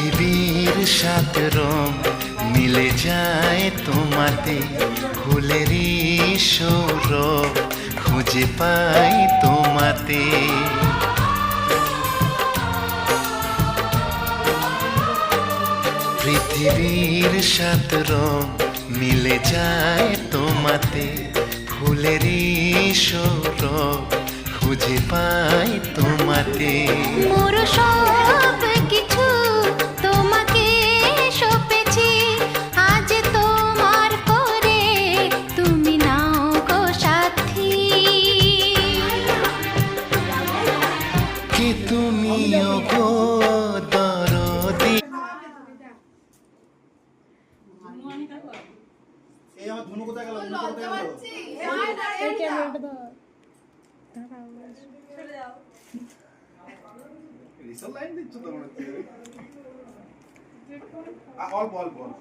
পৃথিবীর সাত রং মিলে যায় তোমাতে, ফুলেরই সৌরভ খুঁজে পাই তোমাতে। পৃথিবীর সাত রং মিলে যায় তোমাতে, ফুলেরই সৌরভ খুঁজে পাই তোমাতে। মোর সব কিছু তোমাকে সঁপেছি, আজ তোমার করে তুমি নাও গো সাথী। কি তুমিও গো দরদি। এই আমার ধনু কোথায় গেল? ধনু কোথায় গেল? রিসল লাইন দিচ্ছ তো মনে হচ্ছে। অল্প অল্প অল্প